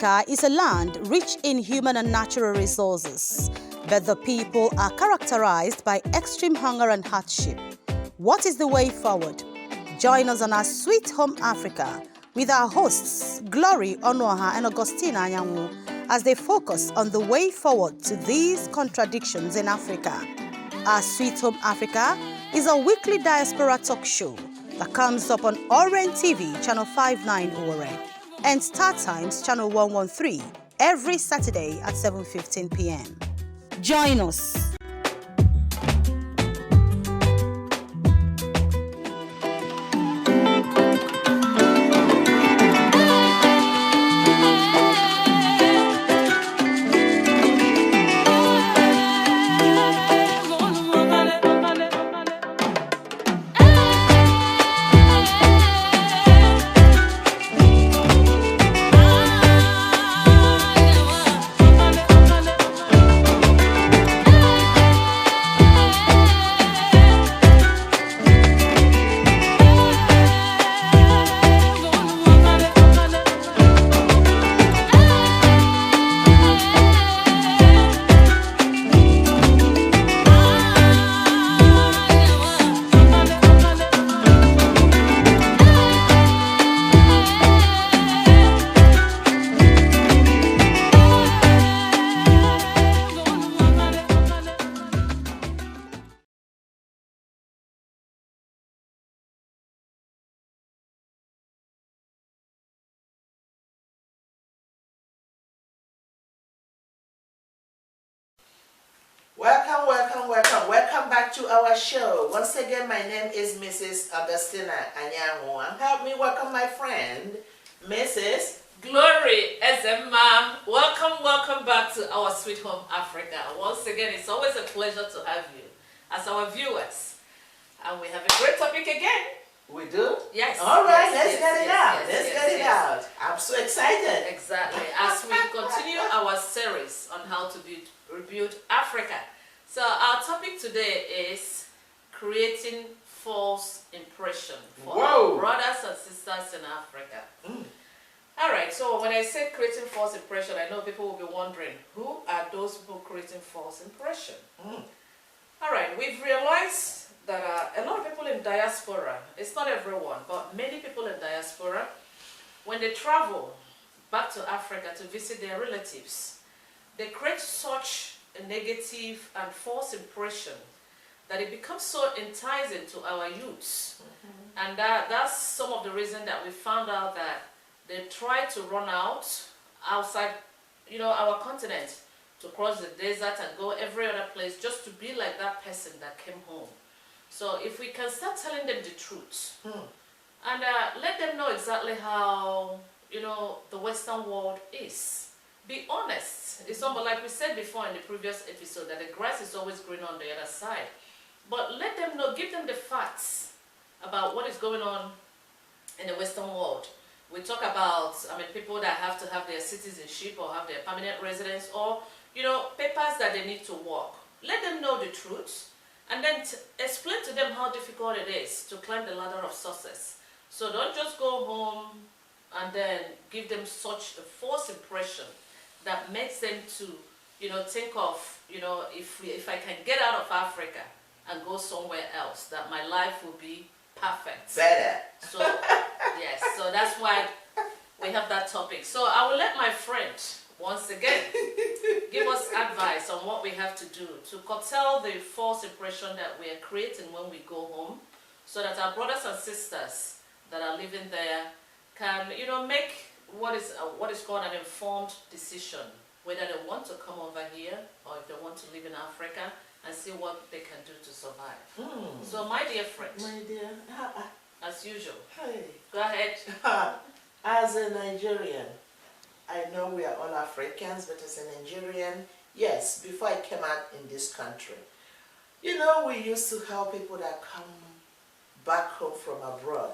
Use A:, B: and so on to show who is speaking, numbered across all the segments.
A: Africa is a land rich in human and natural resources, but the people are characterized by extreme hunger and hardship. What is the way forward? Join us on our Sweet Home Africa with our hosts, Glory Onoha and Augustina Anyanwu, as they focus on the way forward to these contradictions in Africa. Our Sweet Home Africa is a weekly diaspora talk show that comes up on Orange TV, Channel 59 Ore, and Star Times, Channel 113, every Saturday at 7:15 p.m. Join us.
B: Welcome back to our show. Once again, my name is Mrs. Augustina Anyanwu, and help me welcome my friend, Mrs.
C: Glory Ezema. Welcome back to our Sweet Home Africa. Once again, it's always a pleasure to have you as our viewers. And we have a great topic again.
B: We do?
C: Yes.
B: All right, let's get it out. Let's get it out. I'm so excited.
C: Exactly. As we continue our series on how to rebuild Africa. So our topic today is creating false impression for our brothers and sisters in Africa. All right, so when I say creating false impression, I know people will be wondering, who are those people creating false impression? All right, we've realized that a lot of people in diaspora, it's not everyone, but many people in diaspora, when they travel back to Africa to visit their relatives, they create such a negative and false impression that it becomes so enticing to our youths. And that's some of the reason that we found out that they try to run outside, our continent, to cross the desert and go every other place just to be like that person that came home. So if we can start telling them the truth and let them know exactly how, the Western world is. Be honest. It's almost like we said before in the previous episode that the grass is always green on the other side. But let them know, give them the facts about what is going on in the Western world. We talk about, people that have to have their citizenship or have their permanent residence or, papers that they need to work. Let them know the truth and then explain to them how difficult it is to climb the ladder of success. So don't just go home and then give them such a false impression that makes them to, think of, if I can get out of Africa and go somewhere else, that my life will be perfect.
B: Better.
C: So, yes, so that's why we have that topic. So I will let my friend, once again, give us advice on what we have to do to curtail the false impression that we are creating when we go home, so that our brothers and sisters that are living there can, make what is called an informed decision, whether they want to come over here or if they want to live in Africa and see what they can do to survive. So my dear friend, as usual, go ahead.
B: As a Nigerian, I know we are all Africans, but as a Nigerian, yes, before I came out in this country, we used to help people that come back home from abroad.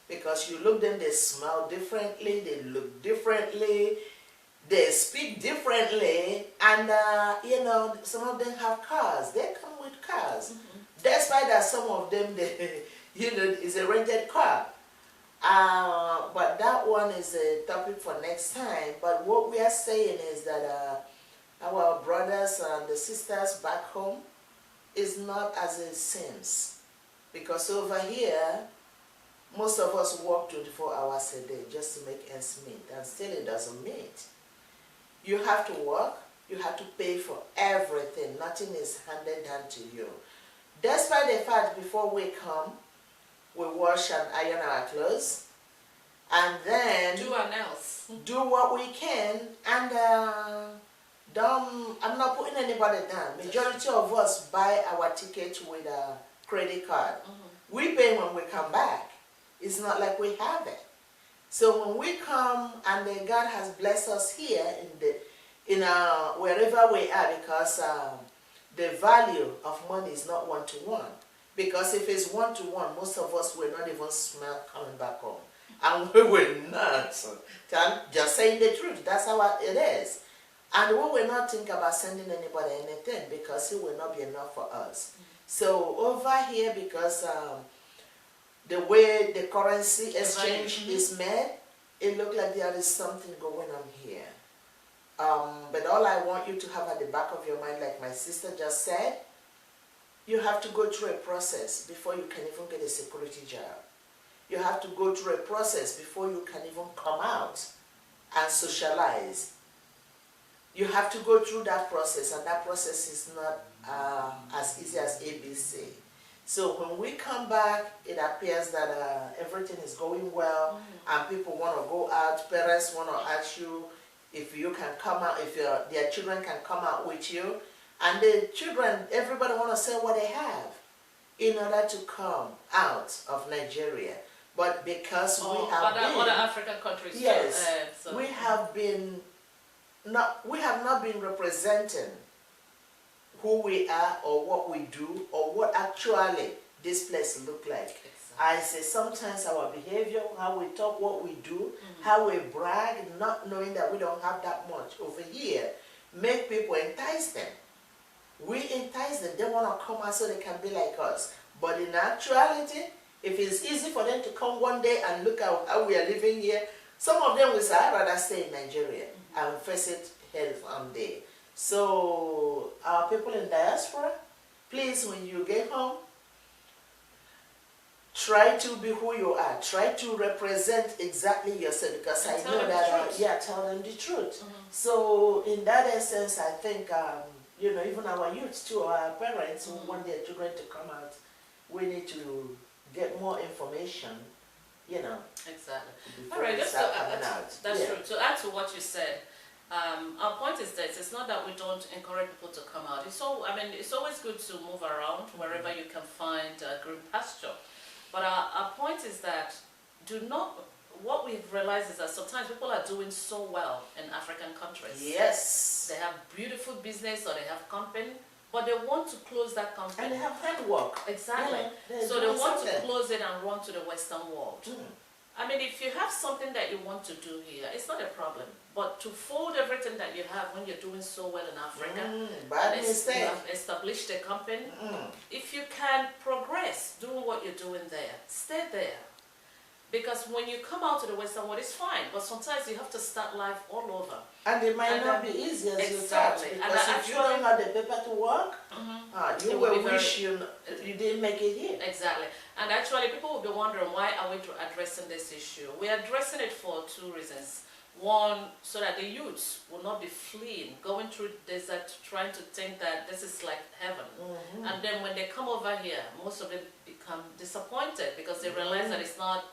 B: Because you look them, they smell differently, they look differently, they speak differently, and some of them have cars. They come with cars. Despite that some of them, is a rented car. But that one is a topic for next time. But what we are saying is that our brothers and the sisters back home is not as it seems. Because over here, most of us work 24 hours a day just to make ends meet, and still it doesn't meet. You have to work, you have to pay for everything. Nothing is handed down to you. Despite the fact before we come, we wash and iron our clothes, and then
C: do our nails.
B: Do what we can, and I'm not putting anybody down. Majority of us buy our ticket with a credit card. We pay when we come back. It's not like we have it. So when we come and then God has blessed us here wherever we are, because the value of money is not one-to-one. Because if it's one-to-one, most of us will not even smell coming back home. And we will not. Just saying the truth, that's how it is. And we will not think about sending anybody anything, because it will not be enough for us. So over here, because the way the currency exchange is made, it looks like there is something going on here. But all I want you to have at the back of your mind, like my sister just said, you have to go through a process before you can even get a security job. You have to go through a process before you can even come out and socialize. You have to go through that process, and that process is not as easy as ABC. So when we come back, it appears that everything is going well, and people want to go out. Parents want to ask you if you can come out, if their children can come out with you. And the children, everybody want to sell what they have in order to come out of Nigeria. But because we have
C: other African countries,
B: yes,
C: so.
B: we have not been representing who we are or what we do or what actually this place look like.
C: Exactly.
B: I say sometimes our behavior, how we talk, what we do, how we brag, not knowing that we don't have that much over here, make people entice them. We entice them. They want to come out so they can be like us. But in actuality, if it's easy for them to come one day and look at how we are living here, some of them will say, I'd rather stay in Nigeria and face it head on day. So our people in diaspora, please, when you get home, try to be who you are. Try to represent exactly yourself, because I know that, tell them the truth. So in that essence, I think, even our youth too, our parents who want their children to come out, we need to get more information,
C: Exactly.
B: All right, that's
C: true. To add to what you said, our point is that it's not that we don't encourage people to come out. It's always good to move around wherever you can find green pasture. But our point is that what we've realized is that sometimes people are doing so well in African countries.
B: Yes.
C: They have beautiful business or they have company, but they want to close that company.
B: And they have handwork.
C: Exactly. So they want to close it and run to the Western world. If you have something that you want to do here, it's not a problem. But to fold everything that you have when you're doing so well in Africa, and you have established a company, if you can progress doing what you're doing there, stay there. Because when you come out to the Western world, it's fine, but sometimes you have to start life all over.
B: And it might not be easy as you thought, because if you don't have the paper to work, you will wish you didn't make it here.
C: Exactly. And actually, people will be wondering, why are we addressing this issue? We're addressing it for two reasons. One, so that the youths will not be fleeing, going through the desert, trying to think that this is like heaven. And then when they come over here, most of them become disappointed because they realize that it's not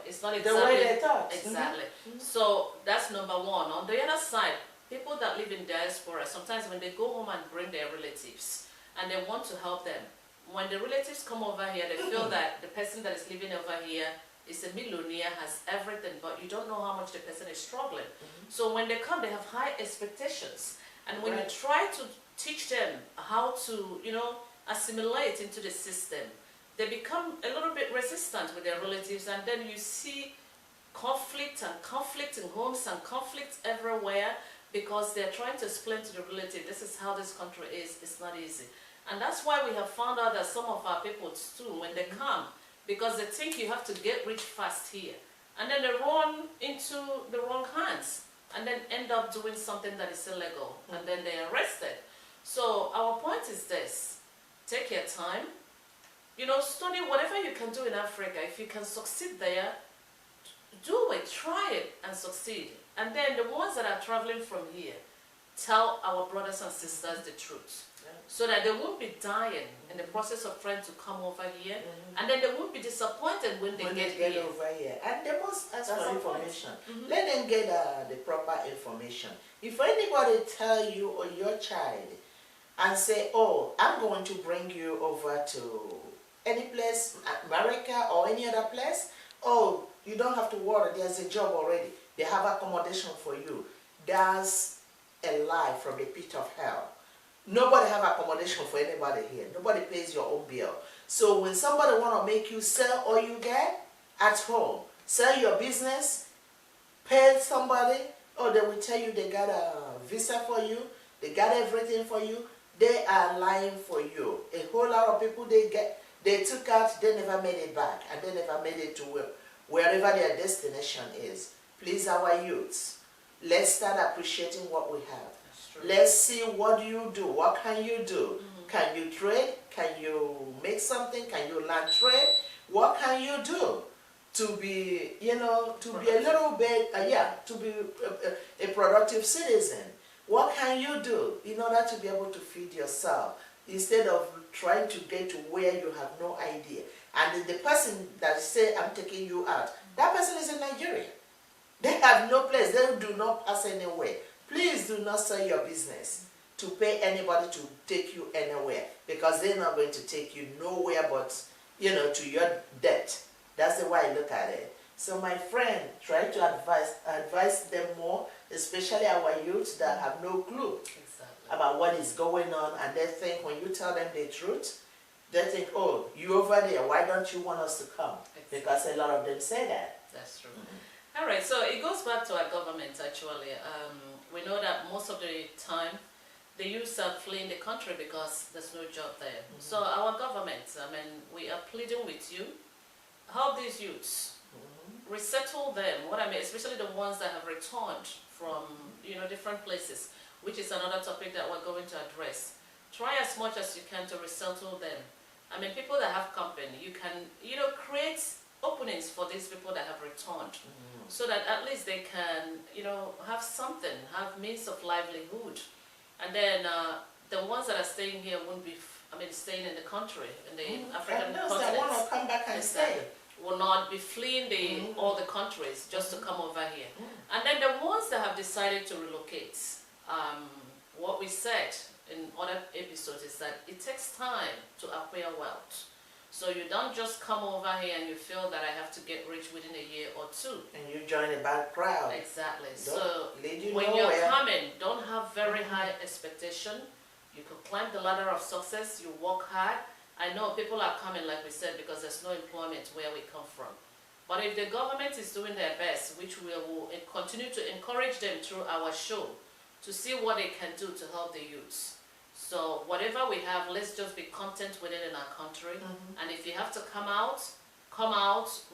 C: it's not exactly
B: the way they thought.
C: Exactly. So that's number one. On the other side, people that live in diaspora, sometimes when they go home and bring their relatives and they want to help them, when the relatives come over here, they feel that the person that is living over here is a millionaire, has everything, but you don't know how much the person is struggling. So when they come, they have high expectations. And when you try to teach them how to, assimilate into the system, they become a little bit resistant with their relatives, and then you see conflict in homes and conflict everywhere, because they're trying to explain to the relative, this is how this country is, it's not easy. And that's why we have found out that some of our people too, when they come, because they think you have to get rich fast here. And then they run into the wrong hands and then end up doing something that is illegal, and then they're arrested. So our point is this: take your time, study whatever you can do in Africa. If you can succeed there, do it, try it and succeed. And then the ones that are traveling from here, tell our brothers and sisters the truth, so that they won't be dying in the process of trying to come over here, and then they won't be disappointed when they get here.
B: over here. And they must ask
C: That's
B: for
C: the
B: information.
C: point.
B: Let them get the proper information. If anybody tell you or your child and say, oh, I'm going to bring you over to any place, America or any other place, oh, you don't have to worry, there's a job already. They have accommodation for you. That's a lie from the pit of hell. Nobody have accommodation for anybody here. Nobody pays your own bill. So when somebody want to make you sell all you get at home, sell your business, pay somebody, or they will tell you they got a visa for you, they got everything for you, they are lying for you. A whole lot of people they took out, they never made it back, and they never made it to wherever their destination is. Please, our youths, let's start appreciating what we have. Let's see, what do you do? What can you do? Can you trade? Can you make something? Can you learn trade? What can you do to be, to be a little bit, to be a productive citizen? What can you do in order to be able to feed yourself instead of trying to get to where you have no idea? And the person that say, I'm taking you out, that person is in Nigeria. They have no place. They do not pass anywhere. Please do not sell your business to pay anybody to take you anywhere, because they're not going to take you nowhere but, to your debt. That's the way I look at it. So my friend, try to advise them more, especially our youths that have no clue about what is going on, and they think when you tell them the truth, they think, oh, you over there, why don't you want us to come? Because a lot of them say that.
C: That's true. All right, so it goes back to our government actually. We know that most of the time the youths are fleeing the country because there's no job there. So our government, we are pleading with you, help these youths, resettle them. What I mean, especially the ones that have returned from different places, which is another topic that we're going to address. Try as much as you can to resettle them. People that have company, you can create openings for these people that have returned, so that at least they can have something, have means of livelihood. And then the ones that are staying here won't be staying in the country, in the African
B: and those
C: continent,
B: that want to come back and stay
C: will not be fleeing all the countries just to come over here. And then the ones that have decided to relocate, what we said in other episodes is that it takes time to acquire wealth. So you don't just come over here and you feel that I have to get rich within a year or two.
B: and you join a bad crowd.
C: Exactly.
B: Don't
C: So
B: lead you
C: when
B: nowhere.
C: you're coming, don't have very high expectation. You could climb the ladder of success, you work hard. I know people are coming, like we said, because there's no employment where we come from. But if the government is doing their best, which we will continue to encourage them through our show, to see what they can do to help the youths. So whatever we have, let's just be content with it in our country. And if you have to come out,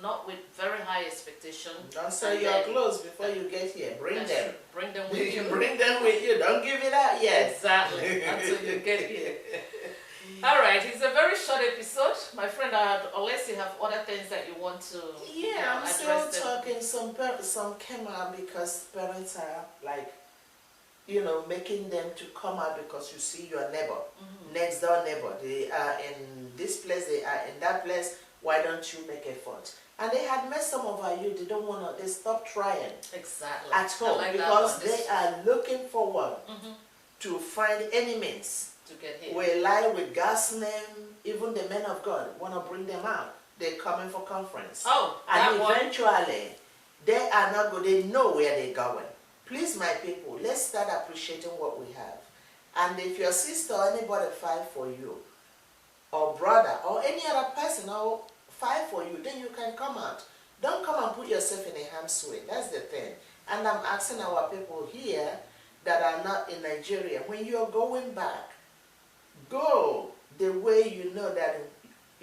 C: not with very high expectation.
B: Don't sell your clothes before you get here. Bring them.
C: True. Bring them with you.
B: Bring them with you. Don't give it out yet.
C: Exactly, until you get here. All right, it's a very short episode. My friend, unless you have other things that you want to
B: Yeah, I'm still
C: address them.
B: talking. Some came out because parents are like, making them to come out because you see your neighbor, next door neighbor. They are in this place, they are in that place. Why don't you make effort? And they had met some of our youth. They don't want to. They stop trying
C: Exactly.
B: at home
C: I like
B: because
C: that one.
B: they are looking forward to find any means.
C: To get here.
B: We lie with God's name. Even the men of God want to bring them out. They're coming for conference.
C: Oh,
B: And
C: that one.
B: eventually, they are not good. They know where they're going. Please, my people, let's start appreciating what we have. And if your sister or anybody fight for you, or brother, or any other person, or fight for you, then you can come out. Don't come and put yourself in a harm's way. That's the thing. And I'm asking our people here that are not in Nigeria, when you're going back, go the way you know that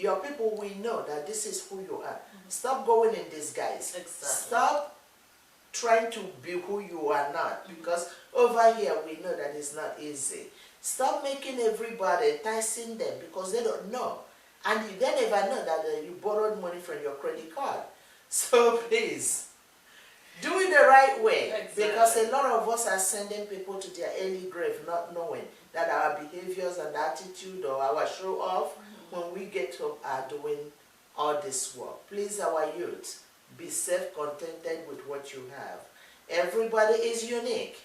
B: your people will know that this is who you are. Stop going in disguise.
C: Exactly.
B: Stop trying to be who you are not, because over here we know that it's not easy. Stop making everybody, enticing them, because they don't know. And they never know that you borrowed money from your credit card. So please, do it the right way.
C: Exactly.
B: Because a lot of us are sending people to their early grave not knowing that our behaviors and attitude or our show off when we get home are doing all this work. Please, our youth, be self-contented with what you have. Everybody is unique.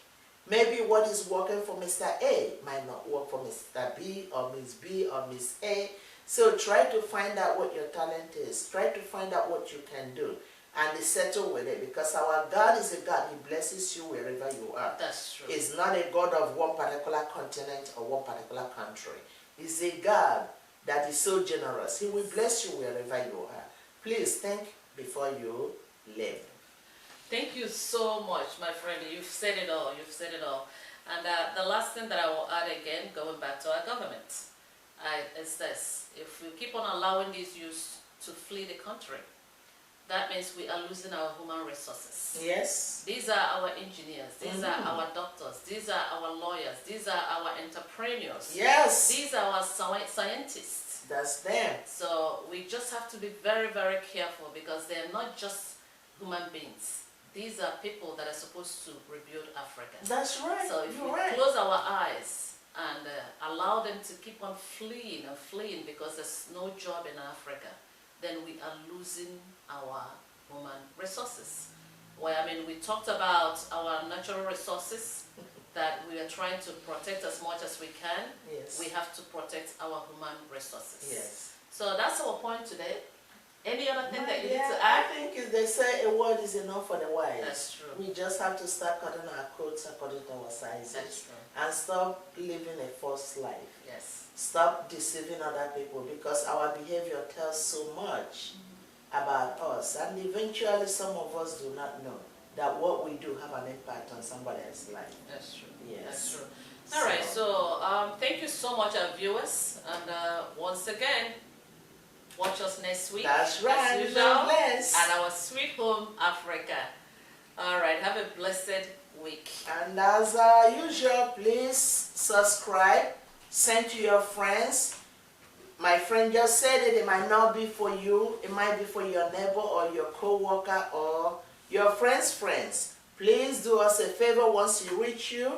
B: Maybe what is working for Mr. A might not work for Mr. B or Miss B or Miss A. So try to find out what your talent is. Try to find out what you can do and settle with it, because our God is a God. He blesses you wherever you are.
C: That's true.
B: He's not a God of one particular continent or one particular country. He's a God that is so generous. He will bless you wherever you are. Please think before you live.
C: Thank you so much, my friend. You've said it all. You've said it all. And the last thing that I will add again, going back to our government, is this. If we keep on allowing these youths to flee the country, that means we are losing our human resources.
B: Yes.
C: These are our engineers. These are our doctors. These are our lawyers. These are our entrepreneurs.
B: Yes.
C: These are our scientists.
B: That's them.
C: So we just have to be very, very careful, because they're not just human beings. These are people that are supposed to rebuild Africa.
B: That's right.
C: So if
B: You're
C: we
B: right.
C: close our eyes and allow them to keep on fleeing and fleeing because there's no job in Africa, then we are losing our human resources. Well, I mean, we talked about our natural resources that we are trying to protect as much as we can.
B: Yes.
C: We have to protect our human resources.
B: Yes.
C: So that's our point today. Any other thing that you need to
B: I
C: add?
B: think they say a word is enough for the wise.
C: That's true.
B: We just have to start cutting our coats according to our sizes.
C: That's true.
B: And stop living a false life.
C: Yes.
B: Stop deceiving other people, because our behavior tells so much about us. And eventually some of us do not know that what we do have an impact on somebody else's life.
C: That's true.
B: Yes.
C: That's true. All right. So thank you so much, our viewers. And once again, watch us next week.
B: That's right.
C: As usual,
B: God bless.
C: and our sweet home, Africa. All right. Have a blessed week.
B: And as usual, please subscribe, send to your friends. My friend just said it might not be for you, it might be for your neighbor or your co-worker or your friend's friends. Please do us a favor. Once you reach you,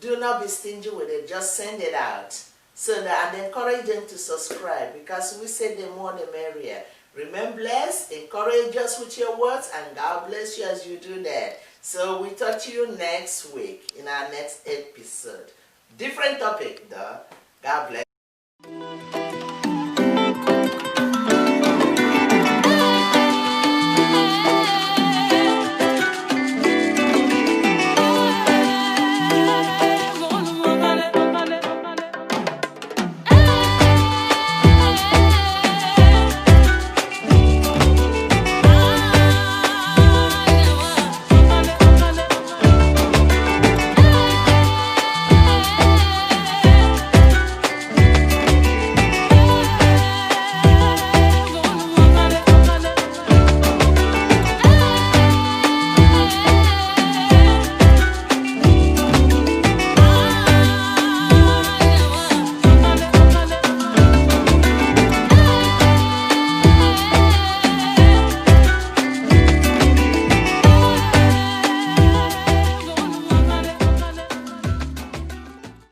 B: do not be stingy with it, just send it out. So that, and encourage them to subscribe, because we say the more the merrier. Remain blessed, encourage us with your words, and God bless you as you do that. So we talk to you next week in our next episode.